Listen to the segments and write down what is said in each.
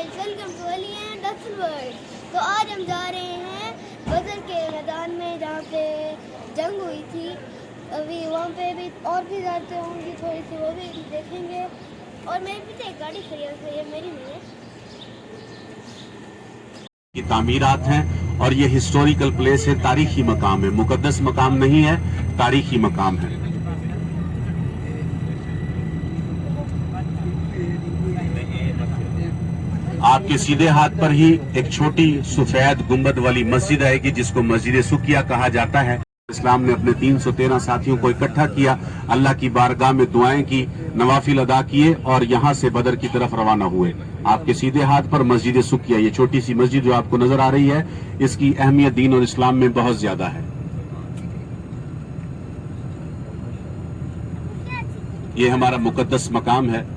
Guys, welcome to Ali and doctor world. तो आज हम जा रहे हैं बदर के मैदान में जहाँ पे जंग हुई थी। अभी वहाँ पे भी और भी ज़्यादा होंगी, थोड़ी सी वो भी देखेंगे। और मेरे पीछे एक गाड़ी खड़ी है, तो ये मेरी नहीं है। की तामीरात हैं और ये हिस्टोरिकल प्लेस है, तारीखी मकाम है, मुकद्दस मकाम नहीं है, तारीखी मकाम है। आपके सीधे हाथ पर ही एक छोटी सफेद गुंबद वाली मस्जिद आएगी जिसको मस्जिद सुकिया कहा जाता है। इस्लाम ने अपने 313 साथियों को इकट्ठा किया, अल्लाह की बारगाह में दुआएं की, नवाफिल अदा किए और यहाँ से बदर की तरफ रवाना हुए। आपके सीधे हाथ पर मस्जिद सुकिया, ये छोटी सी मस्जिद जो आपको नजर आ रही है, इसकी अहमियत दीन और इस्लाम में बहुत ज्यादा है। ये हमारा मुकद्दस मकाम है।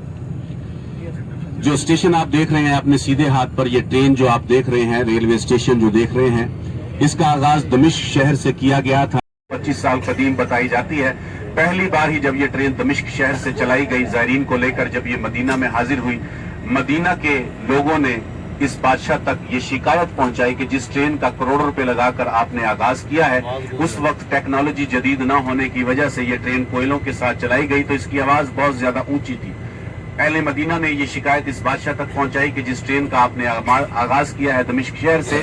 जो स्टेशन आप देख रहे हैं अपने सीधे हाथ पर, ये ट्रेन जो आप देख रहे हैं, रेलवे स्टेशन जो देख रहे हैं, इसका आगाज दमिश्क शहर से किया गया था। 25 साल कदीम बताई जाती है। पहली बार ही जब ये ट्रेन दमिश्क शहर से चलाई गई ज़ायरीन को लेकर, जब ये मदीना में हाजिर हुई, मदीना के लोगों ने इस बादशाह तक ये शिकायत पहुंचाई कि जिस ट्रेन का करोड़ों रुपए लगाकर आपने आगाज किया है, उस वक्त टेक्नोलॉजी जदीद न होने की वजह से ये ट्रेन कोयलों के साथ चलाई गई, तो इसकी आवाज बहुत ज्यादा ऊंची थी। अहले मदीना ने ये शिकायत इस बादशाह तक पहुंचाई कि जिस ट्रेन का आपने आगाज किया है दमिश्क शहर से,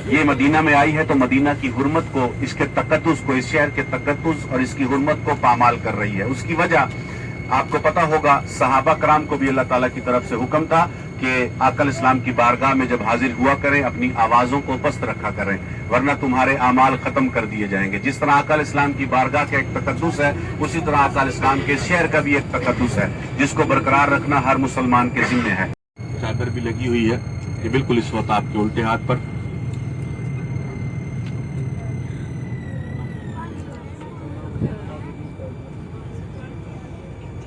ये मदीना में आई है तो मदीना की हुर्मत को, इसके तकद्दुस को, इस शहर के तकद्दुस और इसकी हुर्मत को पामाल कर रही है। उसकी वजह आपको पता होगा, सहाबा कराम को भी अल्लाह ताला की तरफ से हुक्म था कि आकल इस्लाम की बारगाह में जब हाजिर हुआ करें अपनी आवाजों को पस्त रखा करें, वरना तुम्हारे आमाल खत्म कर दिए जाएंगे। जिस तरह आकल इस्लाम की बारगाह का एक तकद्दुस है, उसी तरह आकल इस्लाम के शहर का भी एक तकद्दुस है, जिसको बरकरार रखना हर मुसलमान के जिम्मे है। चादर भी लगी हुई है, ये बिल्कुल इस वक्त आपके उल्टे हाथ पर।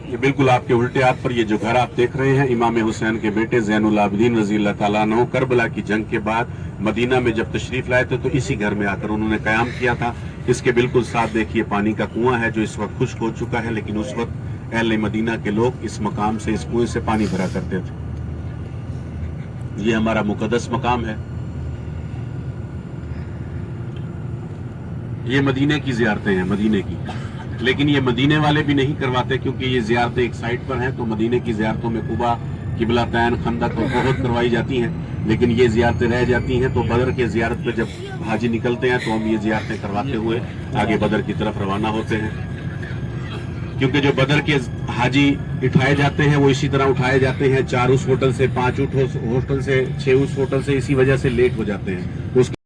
ये बिल्कुल आपके उल्टे हाथ पर ये जो घर आप देख रहे हैं, इमाम हुसैन के बेटे ज़ैनुल आबिदीन रज़ी अल्लाह ताला अन्हु करबला की जंग के बाद मदीना में जब तशरीफ लाए थे तो इसी घर में आकर उन्होंने कयाम किया था। इसके बिल्कुल साथ देखिए पानी का कुआं है जो इस वक्त खुश्क हो चुका है, लेकिन उस वक्त अहले मदीना के लोग इस मकाम से, इस कुएं से पानी भरा करते थे। ये हमारा मुकद्दस मकाम है। ये मदीने की ज़ियारतें हैं, मदीने की, लेकिन ये मदीने वाले भी नहीं करवाते क्योंकि ये ज़ियारतें एक साइड पर हैं। तो मदीने की ज़ियारतों में कुबा, किबला तैन, खंदक और बहुत करवाई जाती हैं, लेकिन ये ज़ियारतें रह जाती हैं। तो बदर के ज़ियारत पे जब हाजी निकलते हैं तो हम ये ज़ियारतें करवाते हुए आगे बदर की तरफ रवाना होते हैं। क्योंकि जो बदर के हाजी उठाए जाते हैं वो इसी तरह उठाए जाते हैं, 4 उस होटल से, 5 होटल से, 6 उस होटल से, इसी वजह से लेट हो जाते हैं। उसके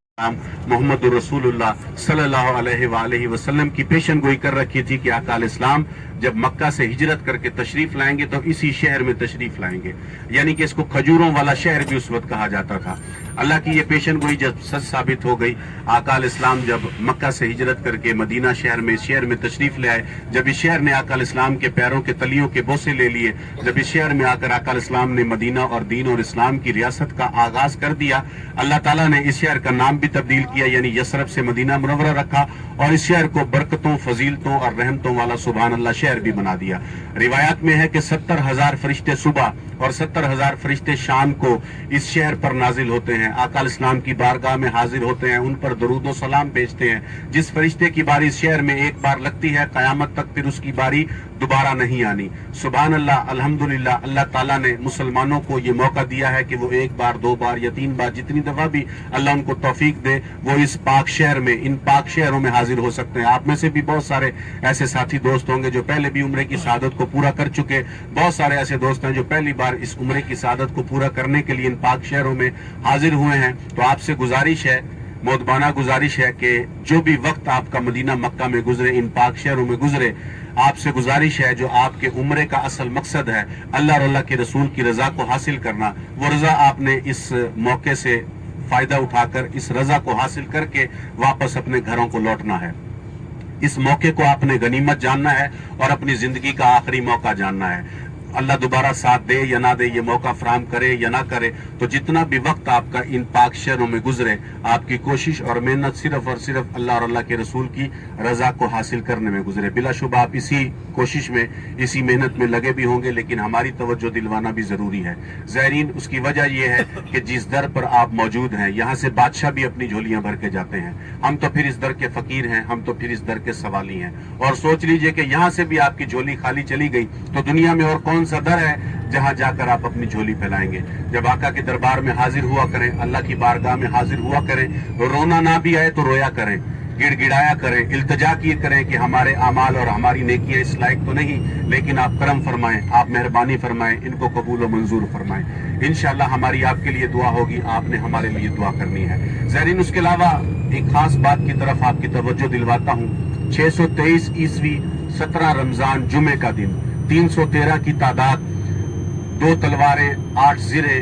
मोहम्मद रसूलुल्लाह सल्लल्लाहु अलैहि वसल्लम की पेशन गोई कर रखी थी कि आकाल इस्लाम जब मक्का से हिजरत करके तशरीफ लाएंगे तो इसी शहर में तशरीफ लाएंगे, यानी कि इसको खजूरों वाला शहर भी उस वक्त कहा जाता था। अल्लाह की ये पेशन गोई जब सच साबित हो गई, आकाल इस्लाम जब मक्का से हिजरत करके मदीना शहर में, इस शहर में तशरीफ ले आए, जब इस शहर ने आकाल इस्लाम के पैरों के तलियों के बोसे ले लिए, जब इस शहर में आकर आकाल इस्लाम ने मदीना और दीन और इस्लाम की रियासत का आगाज कर दिया, अल्लाह ताला ने इस शहर का नाम भी तब्दील किया, यानी यसरब से मदीना मुनव्वरा रखा और इस शहर को बरकतों, फजीलतों और रहमतों वाला सुभान अल्लाह शहर भी बना दिया। रिवायत में है कि 70,000 फरिश्ते सुबह और 70,000 फरिश्ते शाम को इस शहर पर नाजिल होते हैं, आकाल इस्लाम की बारगाह में हाजिर होते हैं, उन पर दरूद और सलाम भेजते हैं। जिस फरिश्ते की बारी इस शहर में एक बार लगती है, कयामत तक फिर उसकी बारी दोबारा नहीं आनी। सुभान अल्लाह, अल्हम्दुलिल्लाह, अल्लाह ताला ने मुसलमानों को ये मौका दिया है कि वो 1 बार, 2 बार या 3 बार, जितनी दफा भी अल्लाह उनको तौफीक दे, वो इस पाक शहर में, इन पाक शहरों में हाजिर हो सकते हैं। आप में से भी बहुत सारे ऐसे साथी दोस्त होंगे जो पहले भी उम्रे की सआदत को पूरा कर चुके, बहुत सारे ऐसे दोस्त हैं जो पहली बार इस उम्रे की सआदत को पूरा करने के लिए इन पाक शहरों में हाजिर हुए हैं। तो आपसे गुजारिश है, मोदबाना गुजारिश है कि जो भी वक्त आपका मदीना मक्का में गुजरे, इन पाक शहरों में गुजरे, आपसे गुजारिश है जो आपके उम्रे का असल मकसद है, अल्लाह और अल्लाह के रसूल की रजा को हासिल करना, वो रजा आपने इस मौके से फायदा उठाकर, इस रजा को हासिल करके वापस अपने घरों को लौटना है। इस मौके को आपने गनीमत जानना है और अपनी जिंदगी का आखिरी मौका जानना है। अल्लाह दोबारा साथ दे या ना दे, ये मौका फराहम करे या ना करे, तो जितना भी वक्त आपका इन पाक शहरों में गुजरे, आपकी कोशिश और मेहनत सिर्फ और सिर्फ अल्लाह और अल्लाह के रसूल की रजा को हासिल करने में गुजरे। बिलाशुबा आप इसी कोशिश में, इसी मेहनत में लगे भी होंगे, लेकिन हमारी तवज्जो दिलवाना भी जरूरी है। ज़ायरीन, उसकी वजह यह है कि जिस दर पर आप मौजूद हैं, यहाँ से बादशाह भी अपनी झोलियां भर के जाते हैं। हम तो फिर इस दर के फकीर हैं, हम तो फिर इस दर के सवाली हैं। और सोच लीजिए कि यहाँ से भी आपकी झोली खाली चली गई तो दुनिया में और कौन सा दर है जहां जाकर आप अपनी झोली फैलाएंगे। जब आका के दरबार में हाजिर हुआ करें, अल्लाह की बारगाह में हाजिर हुआ करें, तो रोना ना भी आए तो रोया करें, गिड़गिड़ाया करें, इल्तिजा किए करें कि हमारे आमाल और हमारी नेकियां इस लायक तो नहीं, लेकिन आप करम फरमाएं, आप मेहरबानी फरमाएं, इनको कबूल व मंजूर फरमाएं। इंशाअल्लाह हमारी आपके लिए दुआ होगी, आपने हमारे लिए दुआ करनी है। ज़ायरीन, उसके अलावा एक खास बात की तरफ आपकी तवज्जो दिलवाता हूँ। 623 ईस्वी 17 रमजान जुमे का दिन, 313 की तादाद, 2 तलवारें, 8 ज़िरे,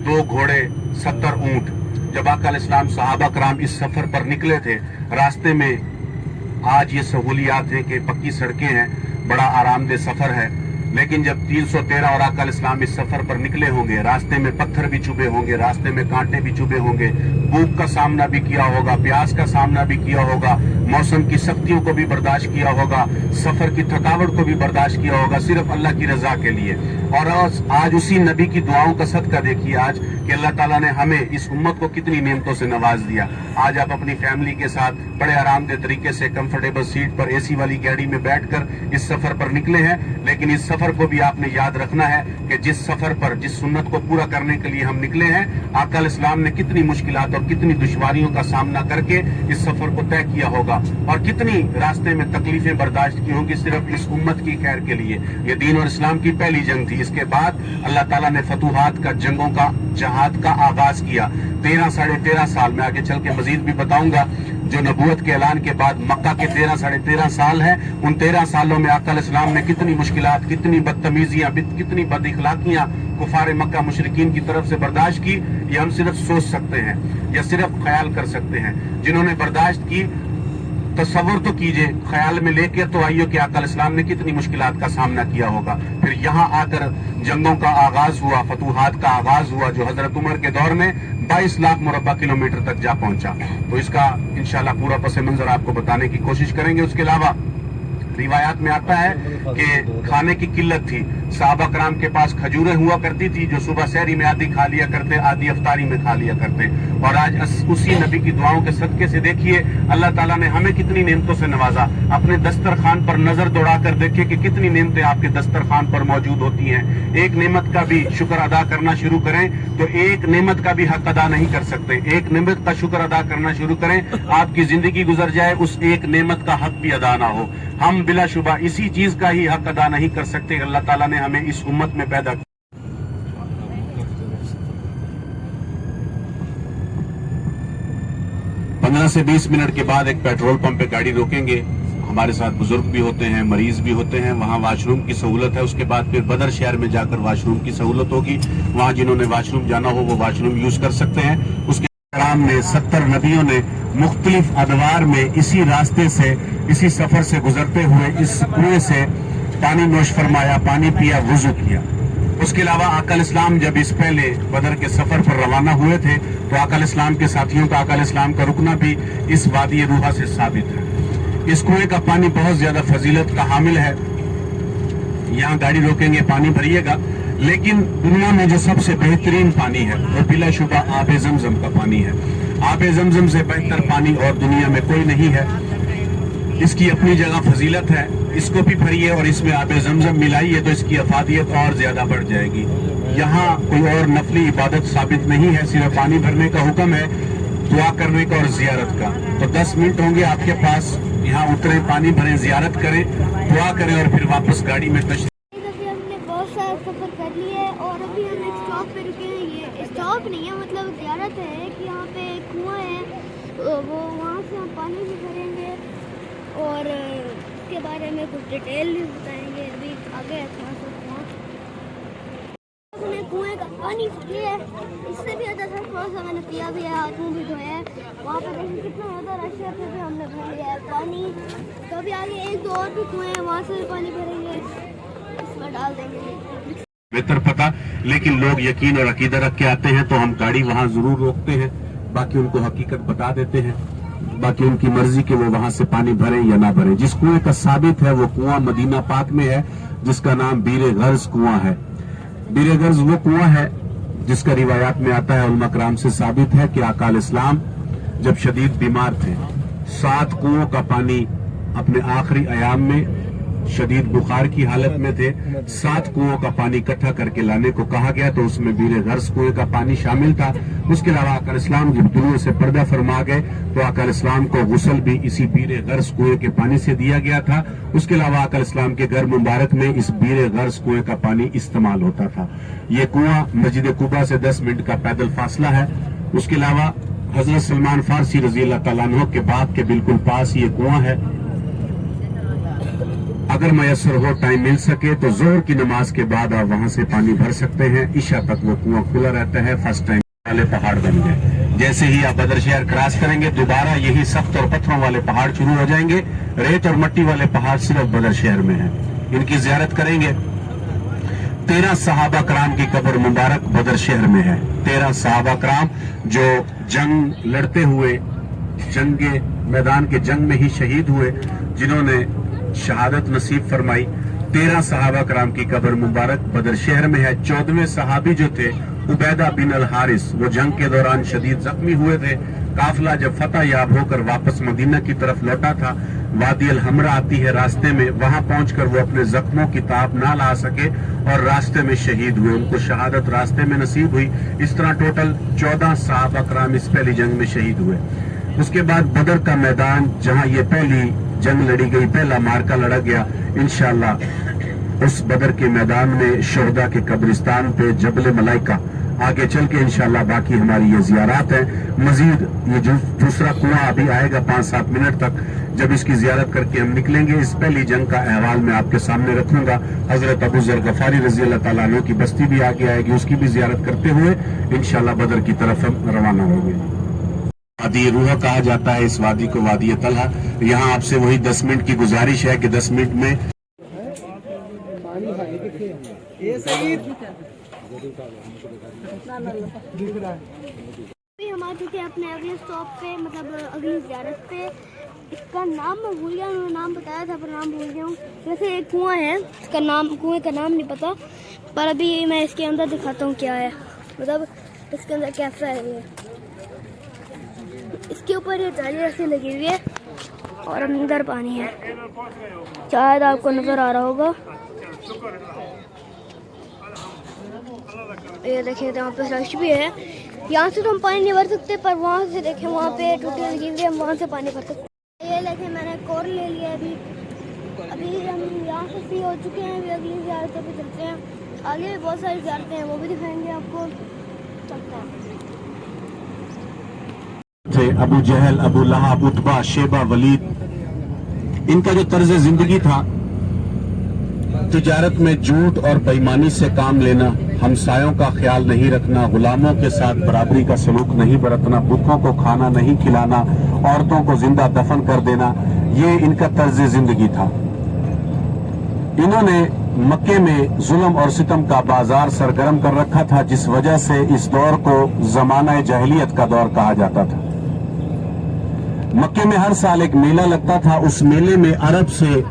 2 घोड़े, 70 ऊंट। जब आका अलैहिस्सलाम सहाबा कराम इस सफर पर निकले थे, रास्ते में आज ये सहूलियात हैं कि पक्की सड़कें हैं, बड़ा आरामदेह सफर है, लेकिन जब 313 और आका अलैहिस्सलाम इस सफर पर निकले होंगे, रास्ते में पत्थर भी चुभे होंगे, रास्ते में कांटे भी चुभे होंगे, भूख का सामना भी किया होगा, प्यास का सामना भी किया होगा, मौसम की सख्तियों को भी बर्दाश्त किया होगा, सफर की थकावट को भी बर्दाश्त किया होगा, सिर्फ अल्लाह की रजा के लिए। और आज उसी नबी की दुआओं का सदका देखिए आज कि अल्लाह ताला ने हमें इस उम्मत को कितनी नेमतों से नवाज दिया। आज आप अपनी फैमिली के साथ बड़े आरामदेह तरीके से कंफर्टेबल सीट पर एसी वाली गाड़ी में बैठकर इस सफर पर निकले हैं, लेकिन इस सफर को भी आपने याद रखना है कि जिस सफर पर, जिस सुन्नत को पूरा करने के लिए हम निकले हैं, आका अलैहिस्सलाम ने कितनी मुश्किलात और कितनी दुश्वारियों का सामना करके इस सफर को तय किया होगा और कितनी रास्ते में तकलीफें बर्दाश्त की होंगी सिर्फ इस उम्मत की खैर के लिए। ये दीन और इस्लाम की पहली जंग थी। इसके बाद अल्लाह ताला ने फतूहात का, जंगों का, जहाद का आगाज किया। 13 साढ़े 13 साल में आगे चल के मजीद भी बताऊंगा, जो नबूवत के ऐलान के बाद मक्का के 13 साढ़े 13 साल हैं, उन 13 सालों में आका अलैहिस्सलाम ने कितनी मुश्किलात, कितनी बदतमीजियां, कितनी बदइखलाकियां कुफार मक्का मुशरिकीन की तरफ से बर्दाश्त की, ये हम सिर्फ सोच सकते हैं या सिर्फ ख्याल कर सकते हैं। जिन्होंने बर्दाश्त की, तस्वुर तो कीजिए, ख्याल में लेके तो आइयो कि आका अलैहिस्सलाम ने कितनी मुश्किलात का सामना किया होगा। फिर यहाँ आकर जंगों का आगाज हुआ, फतूहात का आगाज हुआ, जो हजरत उमर के दौर में 22 लाख मुरब्बा किलोमीटर तक जा पहुंचा। तो इसका इंशाल्लाह पूरा पस मंजर आपको बताने की कोशिश करेंगे। उसके अलावा रिवायात में आता है कि खाने की किल्लत थी, सहाबा कराम के पास खजूरें हुआ करती थी, जो सुबह सहरी में आधी खा लिया करते, आधी अफ्तारी में खा लिया करते। और आज उसी नबी की दुआओं के सदके से देखिए अल्लाह ताला ने हमें कितनी नेमतों से नवाजा। अपने दस्तरखान पर नजर दौड़ाकर देखिए कि कितनी नेमतें आपके दस्तरखान पर मौजूद होती हैं। एक नेमत का भी शुक्र अदा करना शुरू करें तो एक नेमत का भी हक अदा नहीं कर सकते। एक नेमत का शुक्र अदा करना शुरू करें, आपकी जिंदगी गुजर जाए, उस एक नेमत का हक भी अदा ना हो। हम बिलाशुबा इसी चीज का ही हक अदा नहीं कर सकते। अल्लाह ताला ने हमें इस उम्मत में पैदा 15 से 20 मिनट के बाद एक पेट्रोल पंप पे गाड़ी रोकेंगे। हमारे साथ बुजुर्ग भी होते हैं, मरीज भी होते हैं, वहाँ वाशरूम की सहूलत है। उसके बाद फिर बदर शहर में जाकर वाशरूम की सहूलत होगी, वहाँ जिन्होंने वाशरूम जाना हो वो वाशरूम यूज कर सकते हैं। उसके कराम ने 70 नबियों ने मुख्तलिफ अदवार में इसी रास्ते से, इसी सफर से गुजरते हुए इस कुएं से पानी नोश फरमाया, पानी पिया, वुजू किया। उसके अलावा आका अलैहिस्सलाम जब इस पहले बदर के सफर पर रवाना हुए थे तो आका अलैहिस्सलाम के साथियों का, आका अलैहिस्सलाम का रुकना भी इस वादी रूहा से साबित है। इस कुएं का पानी बहुत ज्यादा फजीलत का हामिल है। यहाँ गाड़ी रोकेंगे, पानी भरिएगा, लेकिन दुनिया में जो सबसे बेहतरीन पानी है वो बिलाशुबा आबे ज़मज़म का पानी है। आबे ज़मज़म से बेहतर पानी और दुनिया में कोई नहीं है। इसकी अपनी जगह फजीलत है, इसको भी भरिए और इसमें आबे ज़मज़म मिलाइए तो इसकी अफादियत और ज्यादा बढ़ जाएगी। यहाँ कोई और नफली इबादत साबित नहीं है, सिर्फ पानी भरने का हुक्म है, दुआ करने का और जियारत का। तो 10 मिनट होंगे आपके पास, यहाँ उतरे, पानी भरें, जियारत करें, दुआ करें और फिर वापस गाड़ी में हमने बहुत सारा सफर कर लिया है और अभी हम एक स्टॉप पे रुके हैं। ये स्टॉप नहीं है, मतलब ज़ियारत है कि यहाँ पे एक कुआं है, वो वहाँ से हम पानी भी भरेंगे और इसके बारे में कुछ डिटेल भी बताएंगे। अभी आगे थोड़ा सा हमने कुएं का पानी पिया है, इससे भी ज़्यादा था, थोड़ा सा मैंने पिया भी है, हाथ मुँह भी धोया है। वहाँ पर देखिए कितना ज़्यादा रश है, फिर भी हमने भर लिया है पानी। तो अभी आगे 1-2 और भी कुएं हैं, वहाँ से भी पानी भरेंगे। उसमें डाल देंगे। बेहतर पता, लेकिन लोग यकीन और अकीदा रख के आते हैं तो हम गाड़ी वहां जरूर रोकते हैं, बाकी उनको हकीकत बता देते हैं, बाकी उनकी मर्जी कि वो वहां से पानी भरें या ना भरें। जिस कुएं का साबित है वो कुआं मदीना पाक में है, जिसका नाम बीरे गर्ज कुआं है। बीरे गर्ज वो कुआं है जिसका रिवायात में आता है, उलमा कराम से साबित है कि आका इस्लाम जब शदीद बीमार थे, 7 कुओं का पानी अपने आखिरी अयाम में शदीद बुखार की हालत में थे, 7 कुओं का पानी इकट्ठा करके लाने को कहा गया, तो उसमें बीरे गर्ज कुएं का पानी शामिल था। उसके अलावा आका इस्लाम जब दुनिया से पर्दा फरमा गए तो आका इस्लाम को गुस्ल भी इसी बीरे गर्ज कुएं के पानी से दिया गया था। उसके अलावा आका इस्लाम के घर मुबारक में इस बीरे गर्ज कुएं का पानी इस्तेमाल होता था। ये कुआं मस्जिद कुबा से 10 मिनट का पैदल फासला है। उसके अलावा हजरत सलमान फारसी रजी अल्लाह तआला अन्हु के बाग के बिल्कुल पास ये कुआं है। अगर मैसर हो, टाइम मिल सके तो जोहर की नमाज के बाद आप वहां से पानी भर सकते हैं। इशा तक वो कुआं खुला रहता है। फर्स्ट टाइम वाले पहाड़ बन गए। जैसे ही आप बदर शहर क्रॉस करेंगे दोबारा यही सख्त और पत्थरों वाले पहाड़ शुरू हो जाएंगे। रेत और मट्टी वाले पहाड़ सिर्फ बदर शहर में है। इनकी जियारत करेंगे। 13 सहाबा कराम की कब्र मुबारक बदर शहर में है। 13 सहाबा कराम जो जंग लड़ते हुए मैदान के जंग में ही शहीद हुए, जिन्होंने शहादत नसीब फरमाई। 13 सहाबा कराम की कब्र मुबारक बदर शहर में है। 14वें सहाबी जो थे उबैदा बिन अल हारिस, वो जंग के दौरान शदीद जख्मी हुए थे। काफिला जब फतह याब होकर वापस मदीना की तरफ लौटा था, वादी अल हमरा आती है रास्ते में, वहां पहुंचकर वो अपने जख्मों की ताप ना ला सके और रास्ते में शहीद हुए। उनको शहादत रास्ते में नसीब हुई। इस तरह टोटल 14 सहाबा कराम इस पहली जंग में शहीद हुए। उसके बाद बदर का मैदान, जहां ये पहली जंग लड़ी गई, पहला मार्का लड़ा गया, इंशाअल्लाह उस बदर के मैदान में शोहदा के कब्रिस्तान पे जबल मलाइका आगे चल के इंशाअल्लाह बाकी हमारी ये जियारत है। मजीद ये जो दूसरा कुआं अभी आएगा 5-7 मिनट तक, जब इसकी जियारत करके हम निकलेंगे, इस पहली जंग का अहवाल मैं आपके सामने रखूंगा। हजरत अबू जर गफारी रजी अल्लाह तआला अन्हु की बस्ती भी आगे आएगी, उसकी भी जियारत करते हुए इंशाअल्लाह बदर की तरफ हम रवाना होंगे। वादी रूह कहा जाता है इस वादी को, वादी तलहा। यहाँ आपसे वही 10 मिनट की गुजारिश है कि 10 मिनट में हम आ चुके हैं अपने अगले स्टॉप पे, मतलब अगली ज़ियारत पे। इसका नाम मैं भूल गया, उन्होंने नाम बताया था पर नाम भूल गया हूँ। वैसे एक कुआं है, इसका नाम, कुएं का नाम नहीं पता, पर अभी मैं इसके अंदर दिखाता हूँ क्या है, मतलब इसके अंदर कैसा है ये। इसके ऊपर ये जाली रस्सी लगी हुई है और अंदर पानी है, शायद आपको नजर आ रहा होगा। ये देखिए यहाँ पे रश भी है। यहाँ से तो हम पानी नहीं भर सकते, पर वहाँ से देखें, वहाँ पे टूटी लगी हुई है, हम वहाँ से पानी भर सकते हैं। ये देखें मैंने कोर ले लिया। अभी हम यहाँ से फ्री हो चुके हैं। अभी अगली ज़ियारतों पे चलते हैं। आगे भी बहुत सारी ज़ियारतें हैं, वो भी दिखाएंगे आपको। चलते हैं। अबू जहल, अबू लहाब, उतबा, शेबा, वलीद, इनका जो तर्ज जिंदगी था, तिजारत में झूठ और बेईमानी से काम लेना, हमसायों का ख्याल नहीं रखना, गुलामों के साथ बराबरी का सलूक नहीं बरतना, भूखों को खाना नहीं खिलाना, औरतों को जिंदा दफन कर देना, ये इनका तर्ज जिंदगी था। इन्होंने मक्के में जुल्म और सितम का बाजार सरगर्म कर रखा था, जिस वजह से इस दौर को जमाना जahiliyyat का दौर कहा जाता था। मक्के में हर साल एक मेला लगता था। उस मेले में अरब से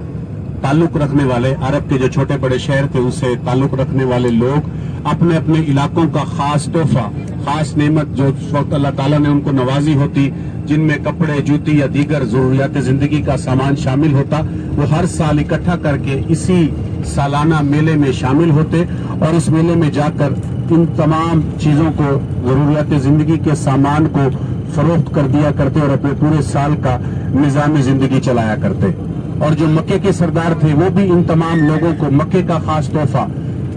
ताल्लुक रखने वाले, अरब के जो छोटे बड़े शहर थे उनसे ताल्लुक रखने वाले लोग अपने अपने इलाकों का खास तोहफा, खास नेमत जो उस वक्त अल्लाह ताला ने उनको नवाजी होती, जिनमें कपड़े, जूती या दीगर जरूरियात जिंदगी का सामान शामिल होता, वो हर साल इकट्ठा करके इसी सालाना मेले में शामिल होते और इस मेले में जाकर इन तमाम चीजों को, जरूरियात जिंदगी के सामान को फरोख्त कर दिया करते और अपने पूरे साल का निजाम जिंदगी चलाया करते। और जो मक्के के सरदार थे वो भी इन तमाम लोगों को मक्के का खास तोहफा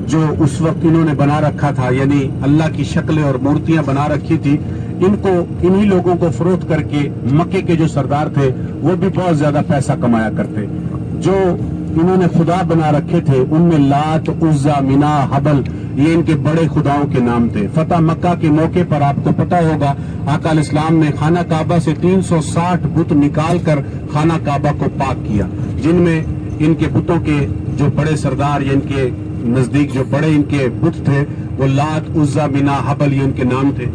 जो उस वक्त इन्होंने बना रखा था, यानी अल्लाह की शक्लें और मूर्तियां बना रखी थी, इनको, इन्हीं लोगों को फरोख्त करके मक्के के जो सरदार थे वो भी बहुत ज्यादा पैसा कमाया करते। जो इन्होंने खुदा बना रखे थे उनमें लात, उज्जा, मिना, हबल, ये इनके बड़े खुदाओं के नाम थे। फतह मक्का के मौके पर आपको पता होगा आका इस्लाम ने खाना काबा से 360 बुत निकाल कर खाना काबा को पाक किया, जिनमें ان کے بتوں کے جو بڑے سردار یا ان کے نزدیک جو بڑے ان کے بت تھے وہ لات، عزا، منا، حبل یہ ان کے نام تھے۔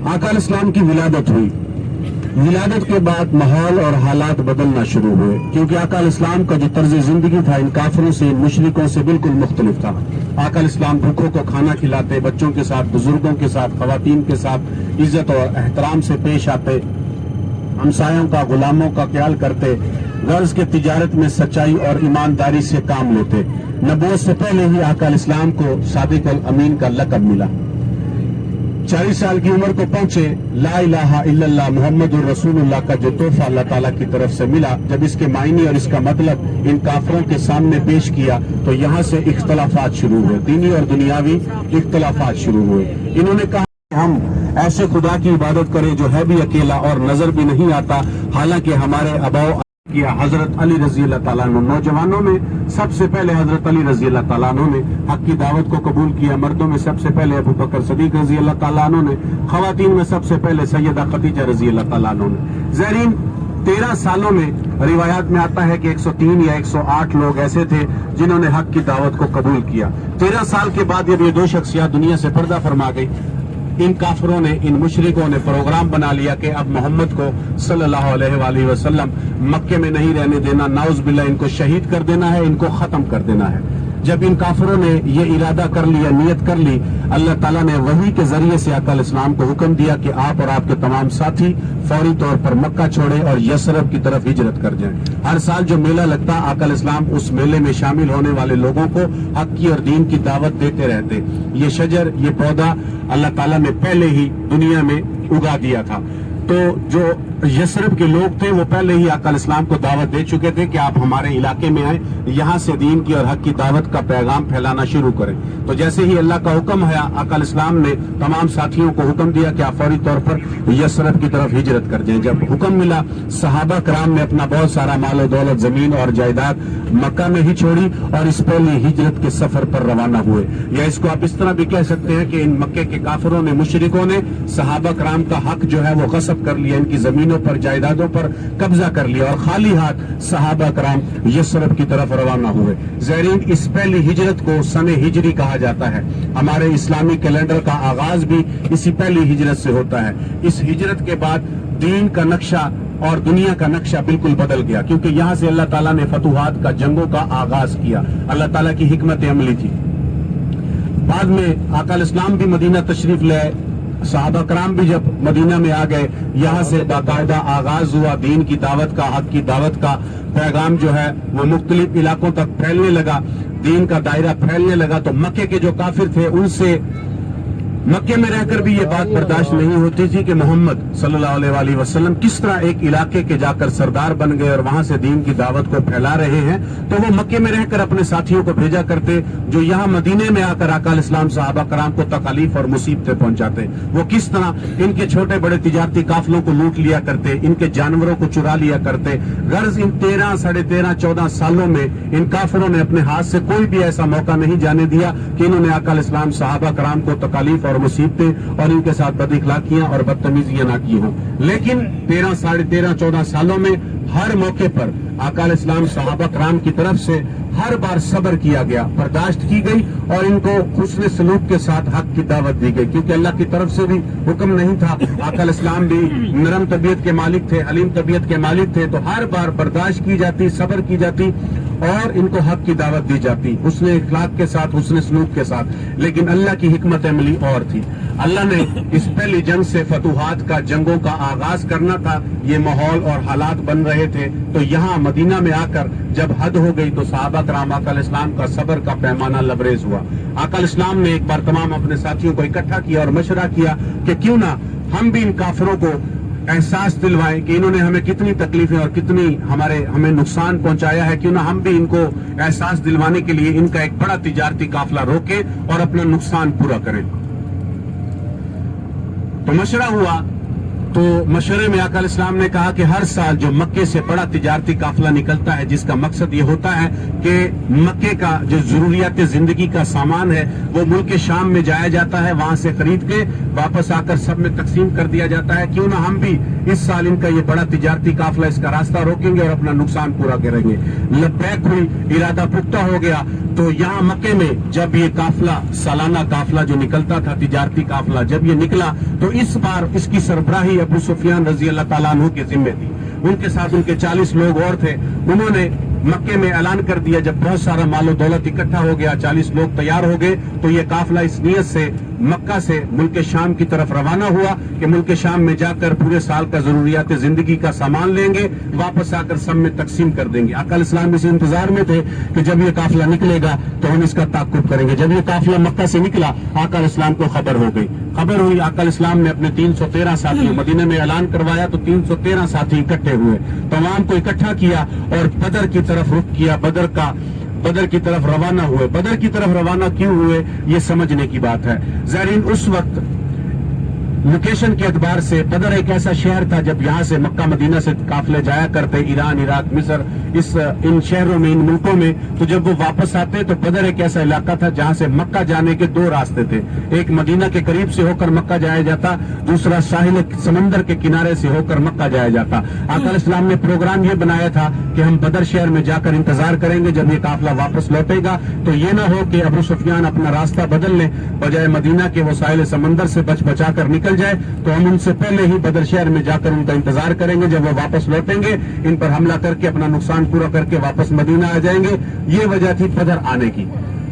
آقا علیہ السلام کی ولادت ہوئی۔ ولادت کے بعد ماحول اور حالات بدلنا شروع ہوئے، کیونکہ آقا علیہ السلام کا جو طرز زندگی تھا ان کافروں سے، ان مشرکوں سے بالکل مختلف تھا۔ آقا علیہ السلام بھوکوں کو کھانا کھلاتے، بچوں کے ساتھ، بزرگوں کے ساتھ، خواتین کے ساتھ عزت اور احترام سے پیش آتے، ہمسایوں کا، غلاموں کا خیال کرتے، غرض کے تجارت میں سچائی اور ایمانداری سے کام لیتے۔ نبوت سے پہلے ہی آقا علیہ السلام کو صادق الامین کا لقب ملا۔ 40 سال کی عمر کو پہنچے، لا الہ الا اللہ محمد الرسول اللہ کا جو تحفہ اللہ تعالیٰ کی طرف سے ملا، جب اس کے معنی اور اس کا مطلب ان کافروں کے سامنے پیش کیا تو یہاں سے اختلافات شروع ہوئے، دینی اور دنیاوی اختلافات شروع ہوئے۔ انہوں نے کہا کہ ہم ایسے خدا کی عبادت کریں جو ہے بھی اکیلا اور نظر بھی نہیں آتا، حالانکہ ہمارے آباؤ کیا حضرت علی رضی اللہ تعالیٰ عنہ، نوجوانوں میں سب سے پہلے حضرت علی رضی اللہ تعالیٰ عنہ نے حق کی دعوت کو قبول کیا، مردوں میں سب سے پہلے ابو بکر صدیق رضی اللہ تعالیٰ عنہ نے، خواتین میں سب سے پہلے سیدہ خدیجہ رضی اللہ تعالیٰ عنہ نے۔ زائرین، 13 سالوں میں روایات میں آتا ہے کہ 103 یا 108 لوگ ایسے تھے جنہوں نے حق کی دعوت کو قبول کیا۔ 13 سال کے بعد جب یہ دو شخصیات دنیا سے پردہ فرما گئی، ان کافروں نے، ان مشرکوں نے پروگرام بنا لیا کہ اب محمد کو صلی اللہ علیہ وآلہ وسلم مکے میں نہیں رہنے دینا، نعوذ باللہ ان کو شہید کر دینا ہے، ان کو ختم کر دینا ہے۔ جب ان کافروں نے یہ ارادہ کر لیا، نیت کر لی، اللہ تعالیٰ نے وحی کے ذریعے سے آقا علیہ السلام کو حکم دیا کہ آپ اور آپ کے تمام ساتھی فوری طور پر مکہ چھوڑیں اور یثرب کی طرف ہجرت کر جائیں۔ ہر سال جو میلہ لگتا، آقا علیہ السلام اس میلے میں شامل ہونے والے لوگوں کو حق کی اور دین کی دعوت دیتے رہتے۔ یہ شجر، یہ پودا اللہ تعالیٰ نے پہلے ہی دنیا میں اگا دیا تھا، تو جو یثرب کے لوگ تھے وہ پہلے ہی آقا علیہ السلام کو دعوت دے چکے تھے کہ آپ ہمارے علاقے میں آئیں، یہاں سے دین کی اور حق کی دعوت کا پیغام پھیلانا شروع کریں۔ تو جیسے ہی اللہ کا حکم ہے، آقا علیہ السلام نے تمام ساتھیوں کو حکم دیا کہ آپ فوری طور پر یثرب کی طرف ہجرت کر جائیں۔ جب حکم ملا، صحابہ کرام نے اپنا بہت سارا مال و دولت، زمین اور جائیداد مکہ میں ہی چھوڑی اور اس پہلی ہجرت کے سفر پر روانہ ہوئے۔ یا اس کو آپ اس طرح بھی کہہ سکتے ہیں کہ ان مکے کے کافروں نے، مشرکوں نے صحابہ کرام کا حق جو ہے وہ غصب کر لیا، ان کی زمینوں پر، جائیدادوں پر قبضہ کر لیا اور خالی ہاتھ صحابہ کرام یثرب کی طرف روانہ ہوئے۔ زائرین، اس پہلی ہجرت کو سن ہجری کہا جاتا ہے۔ ہمارے اسلامی کیلنڈر کا آغاز بھی اسی پہلی ہجرت سے ہوتا ہے۔ اس ہجرت کے بعد دین کا نقشہ اور دنیا کا نقشہ بالکل بدل گیا، کیونکہ یہاں سے اللہ تعالیٰ نے فتوحات کا، جنگوں کا آغاز کیا۔ اللہ تعالیٰ کی حکمت عملی تھی۔ بعد میں آقا علیہ السلام بھی مدینہ تشریف لے آئے، صحابہ کرام بھی جب مدینہ میں آ گئے، یہاں سے باقاعدہ آغاز ہوا دین کی دعوت کا، حق کی دعوت کا۔ پیغام جو ہے وہ مختلف علاقوں تک پھیلنے لگا، دین کا دائرہ پھیلنے لگا۔ تو مکے کے جو کافر تھے، ان سے مکے میں رہ کر بھی یہ بات برداشت نہیں ہوتی تھی کہ محمد صلی اللہ علیہ وآلہ وسلم کس طرح ایک علاقے کے جا کر سردار بن گئے اور وہاں سے دین کی دعوت کو پھیلا رہے ہیں۔ تو وہ مکے میں رہ کر اپنے ساتھیوں کو بھیجا کرتے جو یہاں مدینے میں آ کر آقا علیہ السلام صحابہ کرام کو تکالیف اور مصیبتیں پہنچاتے۔ وہ کس طرح ان کے چھوٹے بڑے تجارتی قافلوں کو لوٹ لیا کرتے، ان کے جانوروں کو چرا لیا کرتے۔ غرض ان 13، 13.5، 14 سالوں میں ان کافروں نے اپنے ہاتھ سے کوئی بھی ایسا موقع نہیں جانے دیا کہ انہوں نے آقا علیہ السلام صحابہ کرام کو تکالیف اور مصیبتیں اور ان کے ساتھ بد اخلاقیاں اور بدتمیزیاں نہ کی ہوں۔ لیکن 13، 13.5، 14 سالوں میں ہر موقع پر آقا علیہ السلام صحابہ کرام کی طرف سے ہر بار صبر کیا گیا، برداشت کی گئی اور ان کو حسن سلوک کے ساتھ حق کی دعوت دی گئی، کیونکہ اللہ کی طرف سے بھی حکم نہیں تھا۔ آقا علیہ السلام بھی نرم طبیعت کے مالک تھے، حلیم طبیعت کے مالک تھے، تو ہر بار برداشت کی جاتی، صبر کی جاتی اور ان کو حق کی دعوت دی جاتی، حسن اخلاق کے ساتھ، حسن سلوک کے ساتھ۔ لیکن اللہ کی حکمت عملی اور تھی۔ اللہ نے اس پہلی جنگ سے فتوحات کا، جنگوں کا آغاز کرنا تھا۔ یہ ماحول اور حالات بن رہے تھے، تو یہاں مدینہ میں آ کر جب حد ہو گئی تو صحابہ کرام آقا علیہ السلام کا صبر کا پیمانہ لبریز ہوا۔ آقا علیہ السلام نے ایک بار تمام اپنے ساتھیوں کو اکٹھا کیا اور مشورہ کیا کہ کیوں نہ ہم بھی ان کافروں کو احساس دلوائیں کہ انہوں نے ہمیں کتنی تکلیفیں اور کتنی ہمیں نقصان پہنچایا ہے، کیوں نہ ہم بھی ان کو احساس دلوانے کے لیے ان کا ایک بڑا تجارتی قافلہ روکیں اور اپنا نقصان پورا کریں۔ تو مشورہ ہوا तो मशवरे में आका इस्लाम ने कहा कि हर साल जो मक्के से बड़ा तिजारती काफिला निकलता है, जिसका मकसद ये होता है कि मक्के का जो जरूरियात जिंदगी का सामान है वो मुल्क शाम में जाया जाता है, वहां से खरीद के वापस आकर सब में तकसीम कर दिया जाता है। क्यों ना हम भी इस साल इनका ये बड़ा तिजारती काफिला इसका रास्ता रोकेंगे और अपना नुकसान पूरा करेंगे। लब्बैक हुई, इरादा पुख्ता हो गया। तो यहाँ मक्के में जब ये काफिला, सालाना काफिला जो निकलता था, तिजारती काफिला, जब ये निकला तो इस बार इसकी सरबराही अबू सुफियान रजी अल्लाह ताला अन्हु के जिम्मे थी। उनके साथ उनके 40 लोग और थे। उन्होंने मक्के में ऐलान कर दिया, जब बहुत सारा मालो दौलत इकट्ठा हो गया, 40 लोग तैयार हो गए, तो ये काफिला इस नियत से मक्का से मुल्क शाम की तरफ रवाना हुआ कि मुल्क शाम में जाकर पूरे साल का जरूरियात जिंदगी का सामान लेंगे, वापस आकर सब में तकसीम कर देंगे। आका इस्लाम इस इंतजार में थे कि जब ये काफिला निकलेगा तो हम इसका ताक़ुब करेंगे। जब ये काफिला मक्का से निकला, आका इस्लाम को खबर हो गई। खबर हुई, आका इस्लाम ने अपने 313 साथियों, मदीने में ऐलान करवाया तो 313 साथी इकट्ठे हुए, तमाम को इकट्ठा किया और बदर की तरफ रुख किया। बदर की तरफ रवाना हुए। बदर की तरफ रवाना क्यों हुए, ये समझने की बात है। ज़ाहिरीन, उस वक्त लोकेशन के एतबार से बदर एक ऐसा शहर था, जब यहाँ से मक्का मदीना से काफिले जाया करते, ईरान, इराक, मिस्र, इन शहरों में, इन मुल्कों में, तो जब वो वापस आते तो बदर एक ऐसा इलाका था जहाँ से मक्का जाने के 2 रास्ते थे। एक मदीना के करीब से होकर मक्का जाया जाता, दूसरा साहिल समंदर के किनारे से होकर मक्का जाया जाता। आका इस्लाम ने प्रोग्राम ये बनाया था कि हम बदर शहर में जाकर इंतजार करेंगे, जब ये काफिला वापस लौटेगा तो ये ना हो कि अबू सुफियान अपना रास्ता बदल लें, बजाय मदीना के वो साहिल समंदर से बचा कर निकल जाए, तो हम उनसे पहले ही बदर शहर में जाकर उनका इंतजार करेंगे। जब वो वापस लौटेंगे, इन पर हमला करके अपना नुकसान पूरा करके वापस मदीना आ जाएंगे। ये वजह थी बदर आने की।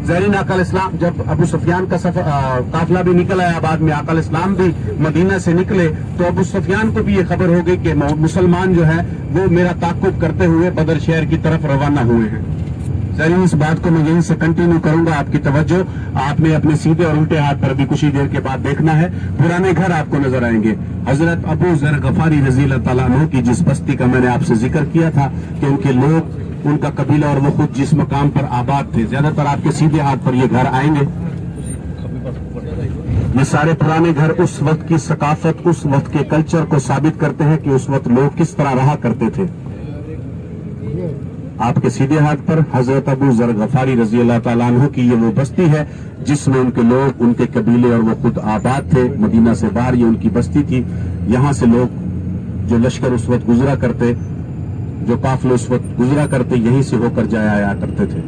ज़ाहिरीन, आका इस्लाम जब अबू सुफियान का काफिला भी निकल आया, बाद में आका इस्लाम भी मदीना से निकले, तो अबू सुफियान को भी ये खबर हो गई कि मुसलमान जो है वो मेरा ताक़ुब करते हुए बदर शहर की तरफ रवाना हुए हैं। ज़ाहिरीन, इस बात को मैं यहीं से कंटिन्यू करूंगा। आपकी तवज्जो आपने अपने सीधे और उल्टे हाथ पर भी कुछ ही देर के बाद देखना है। पुराने घर आपको नजर आएंगे। हजरत अबू ज़र गफारी रज़ी अल्लाह ताला अन्हु की जिस बस्ती का मैंने आपसे जिक्र किया था कि उनके लोग, उनका कबीला और वो खुद जिस मकाम पर आबाद थे, ज्यादातर आपके सीधे हाथ पर ये घर आएंगे। ये सारे पुराने घर उस वक्त की सकाफत, उस वक्त के कल्चर को साबित करते हैं कि उस वक्त लोग किस तरह रहा करते थे। आपके सीधे हाथ पर हजरत अबू ज़र गफारी रजी अल्लाह ताला अन्हु की ये वो बस्ती है जिसमें उनके लोग, उनके कबीले और वो खुद आबाद थे। मदीना से बाहर ये उनकी बस्ती थी। यहाँ से लोग, जो लश्कर उस वक्त गुजरा करते, जो काफिले उस वक्त गुजरा करते, यहीं से होकर जाया आया करते थे।